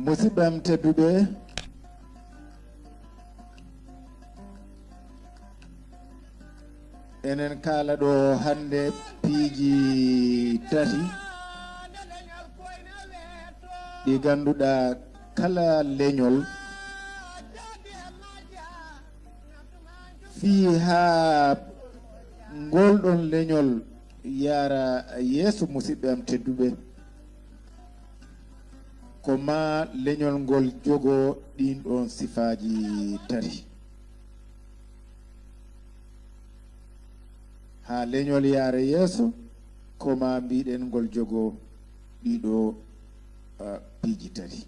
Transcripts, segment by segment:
Musibam tedduɓe enen kala ɗo hande piiji tati ɗi ganduɗa kala leñol fi ha ngolɗon leñol yara yeeso musidɓe am tedduɓe ko ma leñol ngol jogo ɗin ɗon sifaji tati ha leñol yara yeeso ko ma mbiɗen ngol jogo ɗiɗo piiji tati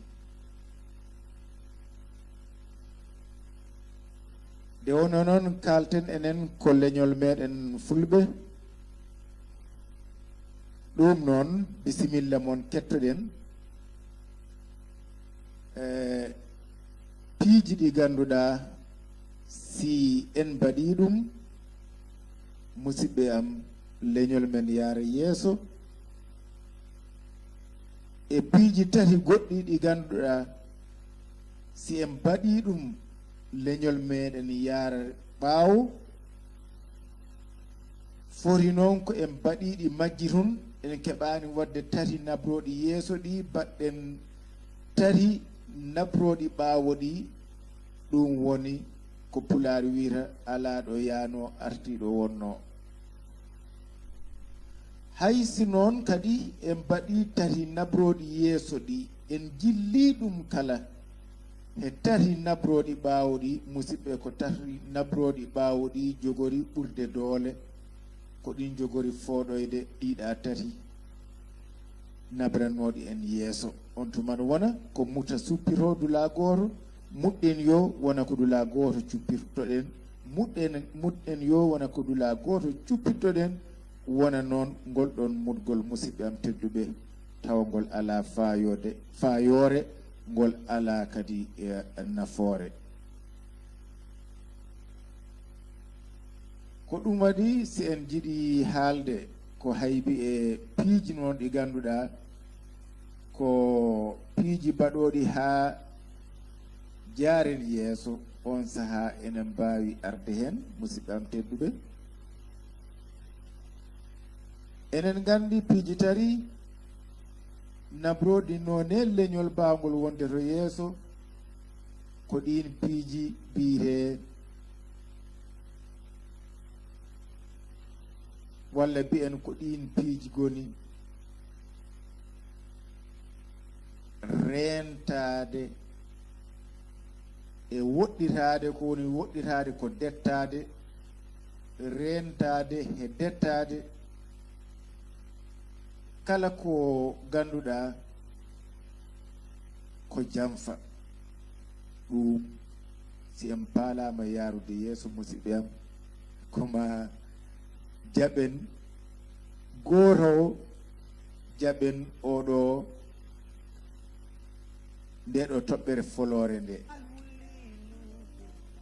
de wono noon kalten enen ko leñol meɗen fulɓe ɗum noon bisimilla mon kettoɗen piiji ɗi ganduɗa si en mbaɗi ɗum musidɓe am leñol men yaara yeeso e piiji tati goɗɗi ɗi ganduɗa si en mbaɗi ɗum leñol meɗen yaara ɓaawo foti noon ko en mbaɗiɗi majji tun en keɓani wadde tati nabroɗi yeeso ɗi baɗɗen tati nabroɗi ɓaawo ɗi ɗum woni ko pulaar wiyata ala ɗo yaano artiɗo wonno haysi noon kadi en mbaɗi tati nabroɗi yeeso ɗi en jilli ɗum kala e tati nabroɗi ɓaawo ɗi musidɓe ko tati nabroɗi ɓaawo ɗi jogori ɓurde doole ko ɗin jogori fooɗoyde ɗiɗa tati nabranoɗi en yeeso on tuman wona ko muta suppito dula gooto muɗɗen yo wona ko dula gooto cuppitoɗen muɗɗen yo wona ko dula gooto cuppitoɗen wona noon ngol ɗon mudgol musidɓe am tedduɓe tawa ngol ala fayore ngol ala kadi nafoore ko ɗum waɗi si en jiɗi haalde ko haybi e piiji noon ɗi ganduɗa ko piiji baɗoɗi ha jaaren yeeso on saaha enen mbawi arde hen musidɓe am tedduɓe enen gandi piiji tari nabroɗi none leñol bawgol wonde to yeeso ko ɗin piiji biire walla mbiyen ko ɗin piiji goni rentade e woɗɗitade ko woni woɗɗitade ko dettade rentade e dettade kala ko ganduɗa ko jamfa ɗum si en paalama yarude yeeso musidɓe am koma jaɓen goto jaɓen oɗo ndeɗo toɓɓere folore nde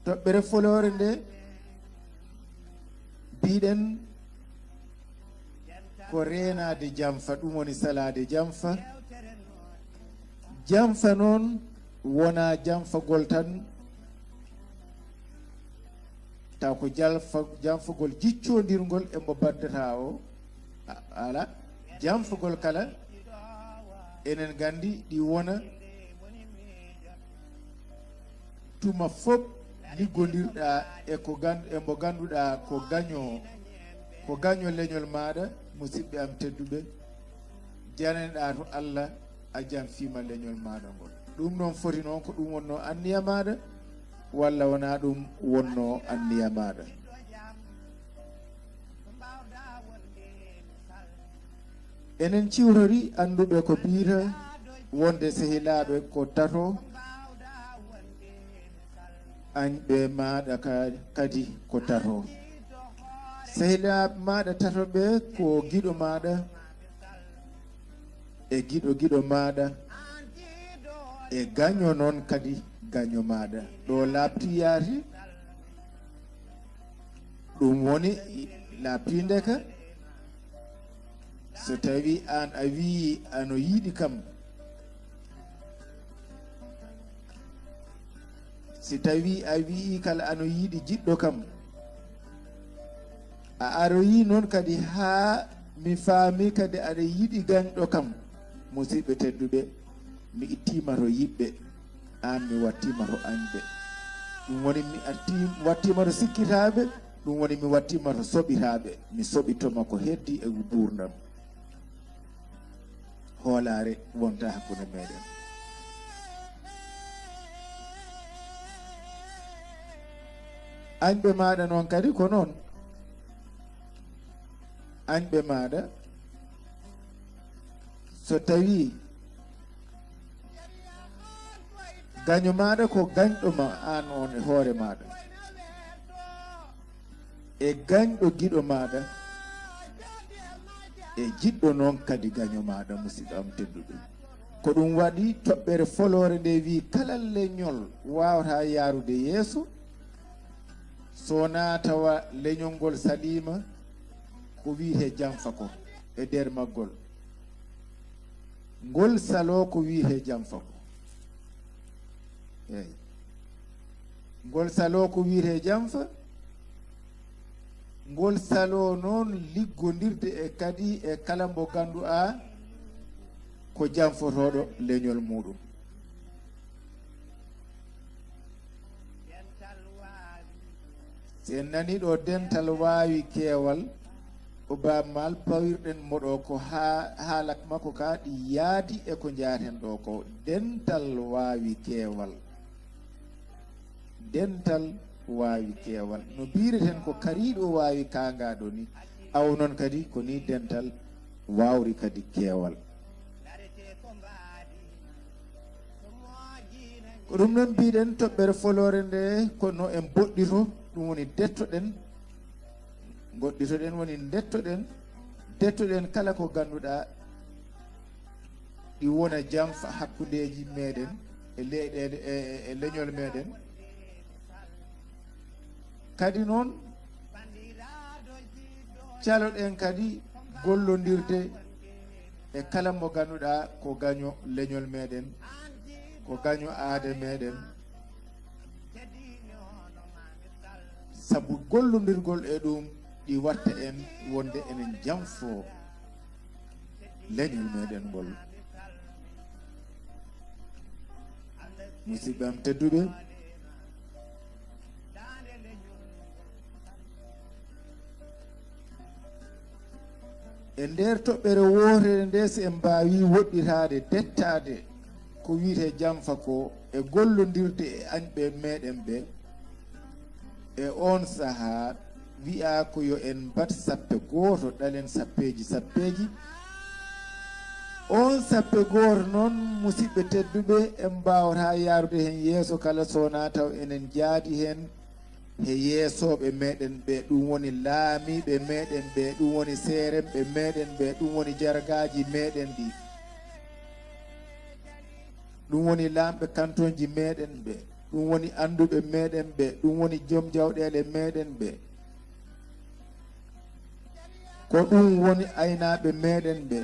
toɓɓere folore nde mbiɗen ko renade jamfa ɗum woni salade jamfa jamfa noon wona jamfagol tan taw ko jamfagol jiccodirgol e mo baddata o ala jamfagol kala enen gandi ɗi wona tuma fof liggodirɗa e ko mo ganduɗa ko gaño leñol maɗa musidɓe am tedduɓe janeɗa to Allah a jamfima leñol maɗa ngol ɗum noon foti noon ko ɗum wonno anniya maɗa walla wona ɗum wonno anniya maɗa enen ciwtori anduɓe ko biita wonde sehilaɓe ko tato anɓe maɗa kadi ko tato sehilaɓe maɗa tatoɓe ko giɗo maɗa e giɗo maɗa e gaño noon kadi gaño maɗa ɗo labti yaati ɗum woni labtinde ka so tawi an a wi ano yiɗi kam si tawi a wii kala ano yiɗi jiɗɗo kam a aroyi noon kadi haa mi faami kadi aɗa yiɗi gañɗo kam musidɓe tedduɓe mi ittima to yiɓɓe an mi wattima to añɓe ɗum woni mi wattima to sikkitaɓe ɗum woni mi wattima to soɓitaɓe mi soɓitoma ko heddi e gurdam hoolare wonta hakkude meɗen añɓe maɗa noon kadi ko noon añɓe maɗa so tawi gaño maɗa ko gañɗo ma an on e hoore maɗa e gañɗo giɗo maɗa e jiɗɗo noon kadi gaño maɗa musidɗo am tedduɗo ko ɗum waɗi toɓɓere folore nde wi kala leñol wawata yarude yeeso so na tawa leñol ngol salima ko wiyete janfa ko e nder maggol ngol salo ko wiyete janfa ko eyi ngol salo ko wiyete janfa ngol salo noon liggodirde e kadi e kala mbo ganduɗa ko janfotoɗo leñol muɗum si en nani ɗo dental wawi keewal o bammal pawirɗen moɗo ko haalak makko ka ɗi yaadi e ko jaaten ɗo ko dental wawi keewal dental wawi keewal no bireten ko kariɗo wawi kangaɗo ni aw noon kadi ko ni dental wawri kadi keewal ko ɗum noon mbiɗen toɓɓere folore nde kono en boɗɗito ɗum woni dettoɗen goɗɗitoɗen woni dettoɗen kala ko ganduɗa ɗi wona janfa hakkudeji meɗen e leyɗele e leñol meɗen kadi noon caloɗen kadi gollodirde e kala mo ganduɗa ko gaño leñol meɗen ko gaño aade meɗen sabu gollodirgol e ɗum ɗi watta en wonde enen janfo leñol meɗen ngol musidɓe am tedduɓe e nder toɓɓere wotere nde so en mbawi woɗɗitade dettade ko wiyete janfa ko e gollodirde e añɓe meɗen ɓe e on saaha wi'a ko yo en mbat sappe goto ɗalen sappeji on sappe goto noon musidɓe tedduɓe en mbawata yarude hen yeeso kala sowona taw enen jaadi hen he yeesoɓe meɗen ɓe ɗum woni laamiɓe meɗen ɓe ɗum woni seeremɓe meɗen ɓe ɗum woni jargaji meɗen ɗi ɗum woni lamɓe kantonji meɗen ɓe ɗum woni anduɓe meɗen ɓe ɗum woni joom jawɗele meɗen ɓe ko ɗum woni aynaɓe meɗen ɓe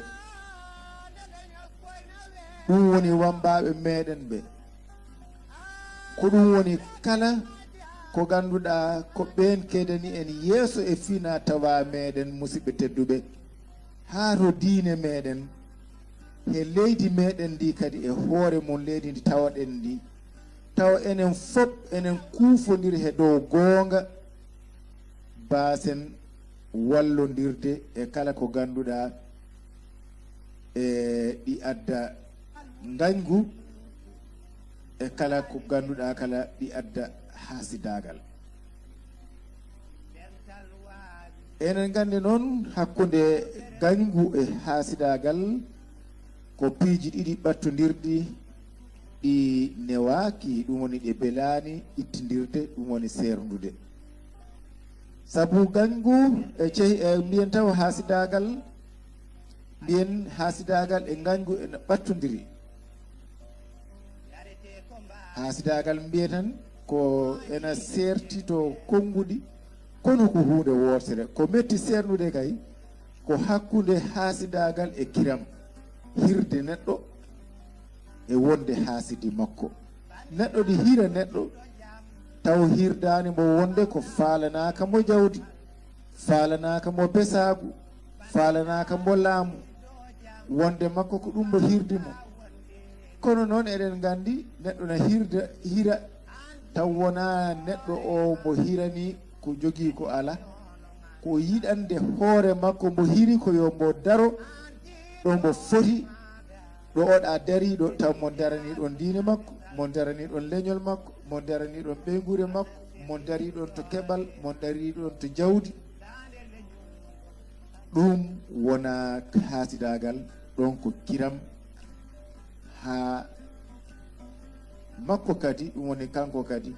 ɗum woni wambaɓe meɗen ɓe ko ɗum woni kala ko ganduɗa ko ɓen kedani en yeeso e fina tawa meɗen musidɓe tedduɓe haa to diine meɗen e leydi meɗen ndi kadi e hoore mon leydi ndi tawaɗen ndi tawa enen fof enen kuufondir he dow goonga basen wallodirde e kala ko ganduɗa e ɗi adda dañgu e kala ko ganduɗa kala ɗi adda haasidagal enen gandi noon hakkude gañgu e haasidagal ko piiji ɗiɗi ɓattodirɗi ɗi newaki ɗum woni ɗe belani ittidirde ɗum woni serdude sabu gañgu e cehi e mbiyen taw haasidagal mbiyen haasidagal e gañgu ene ɓattodiri haasidagal mbiye tan ko ena serti to konnguɗi kono ko hunde wotere ko metti sernude kay ko hakkude haasidagal e kiram hirde neɗɗo e wonde haasidi makko neɗɗo ɗi hira neɗɗo taw hirdani mo wonde ko faalanaka mo jawdi faalanaka mo besagu faalanaka mo laamu wonde makko ko ɗum mo hirdimo kono noon eɗen gandi neɗɗo na hira taw wona neɗɗo o mo hirani ko jogii ko ala ko yiɗande hoore makko mo hiri ko yo mo daro ɗo mo foti ɗo oɗa dariɗo taw mo darani ɗon diine makko mo darani ɗon leñol makko mo darani ɗon ɓeygure makko mo dari ɗon to keɓal mo dari ɗon to jawdi ɗum wona hasidagal ɗon ko kiram ha makko kadi ɗum woni kanko kadi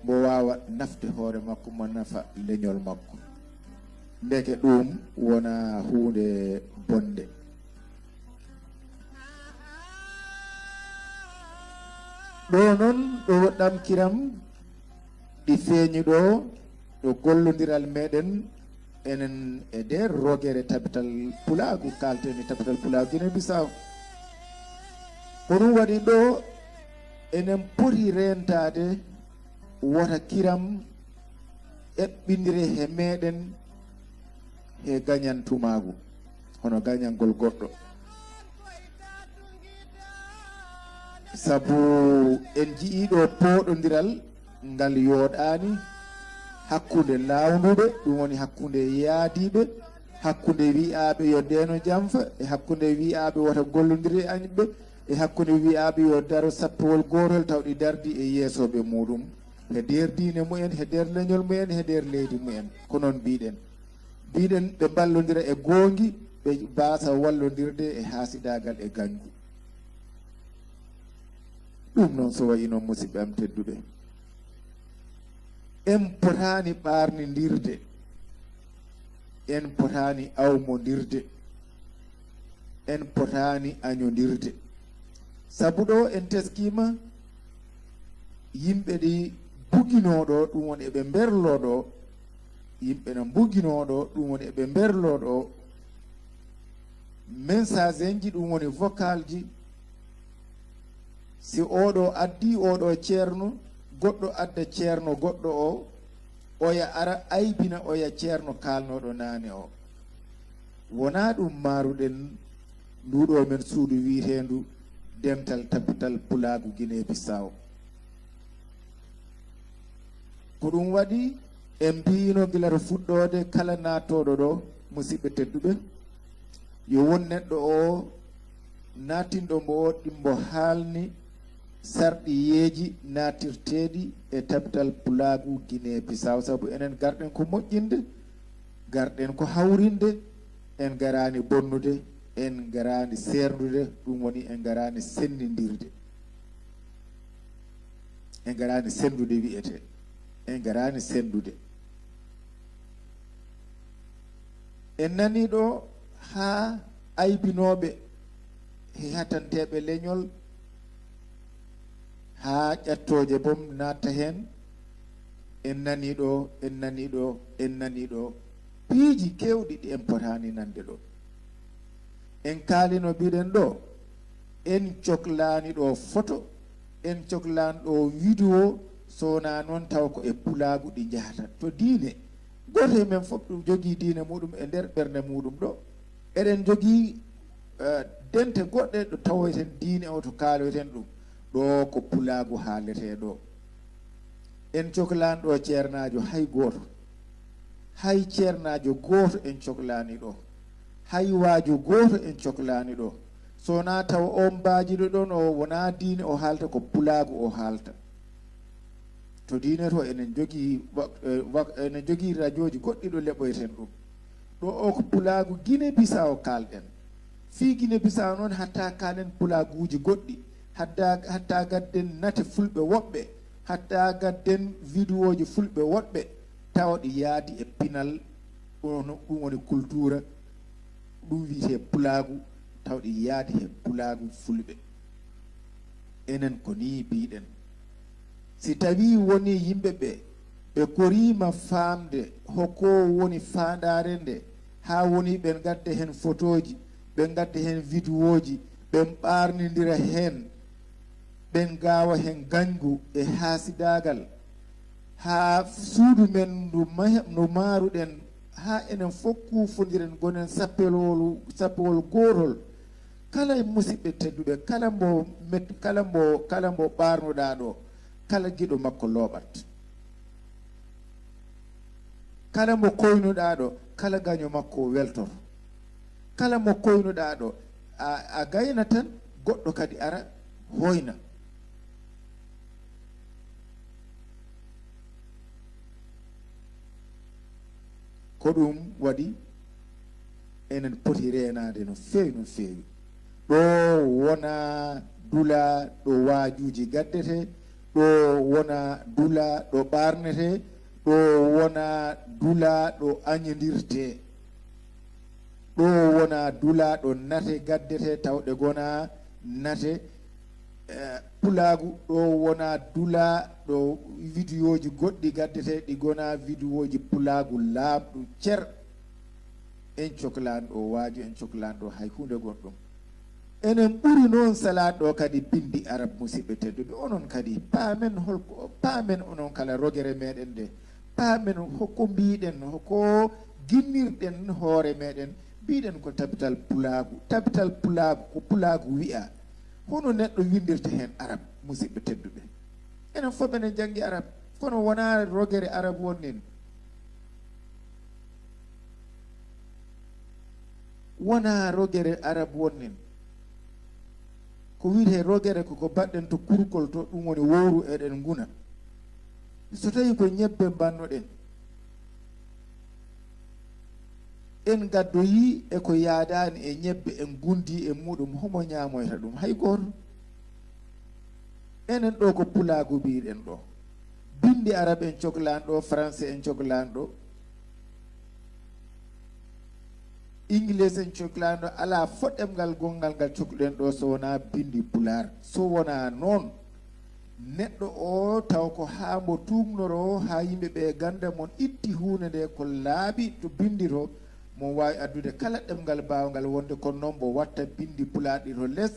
mo wawa nafde hoore makko mo nafa leñol makko ndeke ɗum wona hunde bonde ɗo noon ɗo ɗam kiram ɗi feeñi ɗo ɗo gollodiral meɗen enen e nder rogere tabital pulagu kalten e tabital pulagu Guinée Bissau ko ɗum waɗi ɗo enen poti rentade wota kiram eɓɓindire he meɗen he gañantumagu hono gañangol goɗɗo sabu en jiiɗo poɗodiral ngal yooɗani hakkude lawnduɓe ɗum woni hakkude yaadiɓe hakkude wi'aɓe yo ndeno jamfa e hakkude wi'aɓe wota gollodiri añɓe e hakkude wi'aɓe yo daro sappowol gotol tawɗi dardi e yeesoɓe muɗum he nder diine mumen he nder leñol mumen he nder leydi mumen ko noon mbiɗen ɓe ballodira e gongi ɓe mbasa wallodirde e hasidagal e gañgu ɗum noon so wayi noon musidɓe am tedduɓe en potani ɓarnidirde en potani awmodirde en potani añodirde sabu ɗo en teskima yimɓe ɗi buginoɗo ɗum woni eɓe berloɗo yimɓe no buginoɗo ɗum woni eɓe berloɗo message ji ɗum woni vocal ji si oɗo addi oɗo ceerno goɗɗo adda ceerno goɗɗo o oya ara aybina oya ceerno kalnoɗo nane o wona ɗum maruɗen nduɗo men suudu wiitendu dental tabital pulagu Guinée Bissau ko ɗum waɗi en mbino gila to fuɗɗode kala nattoɗo ɗo musidɓe tedduɓe yo won neɗɗo o natinɗo mbo o ɗimbo haalni sarɗiyeji natirteɗi e tabital pulagu Guinée Bissau sabu enen garɗen ko moƴƴinde garɗen ko hawrinde en garani bonnude en garani serdude ɗum woni en garani sendidirde en garani sendude wiyete en garani sendude en nani ɗo ha aybinoɓe he hatanteɓe leñol ha ƴattoje bom natta hen en nani ɗo piiji kewɗi ɗi en potani nande ɗo en kaalino mbiɗen ɗo en cohlani ɗo photo en cohlani ɗo vidéo sowona noon taw ko e pulagu ɗi jahata to diine goto e men fof ɗum jogui diine muɗum e nder ɓerde muɗum ɗo eɗen jogui dente goɗɗe ɗo tawoyten diine o to kaaloyten ɗum ɗo ko pulagu haalete ɗo en cohlani ɗo ceernajo hay goto hay ceernajo goto en cohlani ɗo hay waaju goto en cohlani ɗo sowona taw o mbajiɗo ɗon o wona diine o haalta ko pulagu o haalta to diine to enen jogui radio ji goɗɗi ɗo leɓoyten ɗum ɗo o ko pulagu Guinée Bissau kalɗen fi Guinée Bissau noon hatta kalen pulaguji goɗɗi hatta gadden nate fulɓe woɓɓe hatta gadden vidéo ji fulɓe woɗɓe tawa ɗi yaadi e pinal ɗum woni culture ɗum wiyete pulagu taw ɗi yaadi he pulagu fulɓe enen ko ni mbiɗen si tawi woni yimɓe ɓe korima famde hokko woni fandare nde ha woni ɓen gadda hen photoji ɓen gadda hen vidéo ji ɓen ɓarnidira hen ɓen gawa hen gañgu e hasidagal ha suudu men no maaruɗen ha enen fof kuufodiren gonen sappewol gootol kala e musidɓe tedduɓe kala mbo ɓarnoɗa ɗo kala giɗo makko looɓat kala mo koynuɗa ɗo kala gaño makko weltor kala mo koynuɗa ɗo a gayna tan goɗɗo kadi ara hoyna ko ɗum waɗi enen poti renade no feewi no feewi ɗo wona dula ɗo waajuji gaddete ɗo wona dula ɗo ɓarnete ɗo wona dula ɗo añodirte ɗo wona dula ɗo nate gaddete tawɗe gona nate pulagu ɗo wona dula ɗo vidéo ji goɗɗi gaddete ɗi gona vidéo ji pulagu laaɓɗu cer en cohlan ɗo waaju en cohlan ɗo hay hunde goɗɗum enen ɓuri noon salat ɗo kadi bindi arab musidɓe tedduɓe onon kadi paamen onon kala rogere meɗen nde paamen hokko mbiɗen hoko ginnirɗen hoore meɗen mbiɗen ko tabital pulagu ko pulagu wi'a hono neɗɗo windirta hen arab musidɓe tedduɓe enen fof enen janggi arab kono wona rogere arab wonnin wona rogere arab wonnin ko wiyete rogere koko baɗɗen to kurkol to ɗum woni wowru eɗen guna so tawi ko ñebbe mbannoɗen en gaddoyi e ko yaadani e ñebbe en gundi e muɗum homo ñamoyta ɗum hay goto enen ɗo ko pulagu mbiɗen ɗo bindi arabe en cohlan ɗo français en cohlan ɗo English en cohlan ɗo ala foɗɗemgal gongal ngal cohluɗen ɗo so wona bindi pular so wona noon neɗɗo o taw ko ha mbo tumnoro ha yimɓeɓe ganda mon itti hunde nde ko laaɓi to bindito mo wawi addude kala ɗemgal bawgal wonde kono noon mbo watta bindi pularɗi to less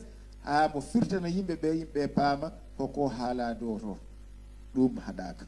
ha mo firtana yimɓeɓe paama koko haala dow to ɗum haɗaka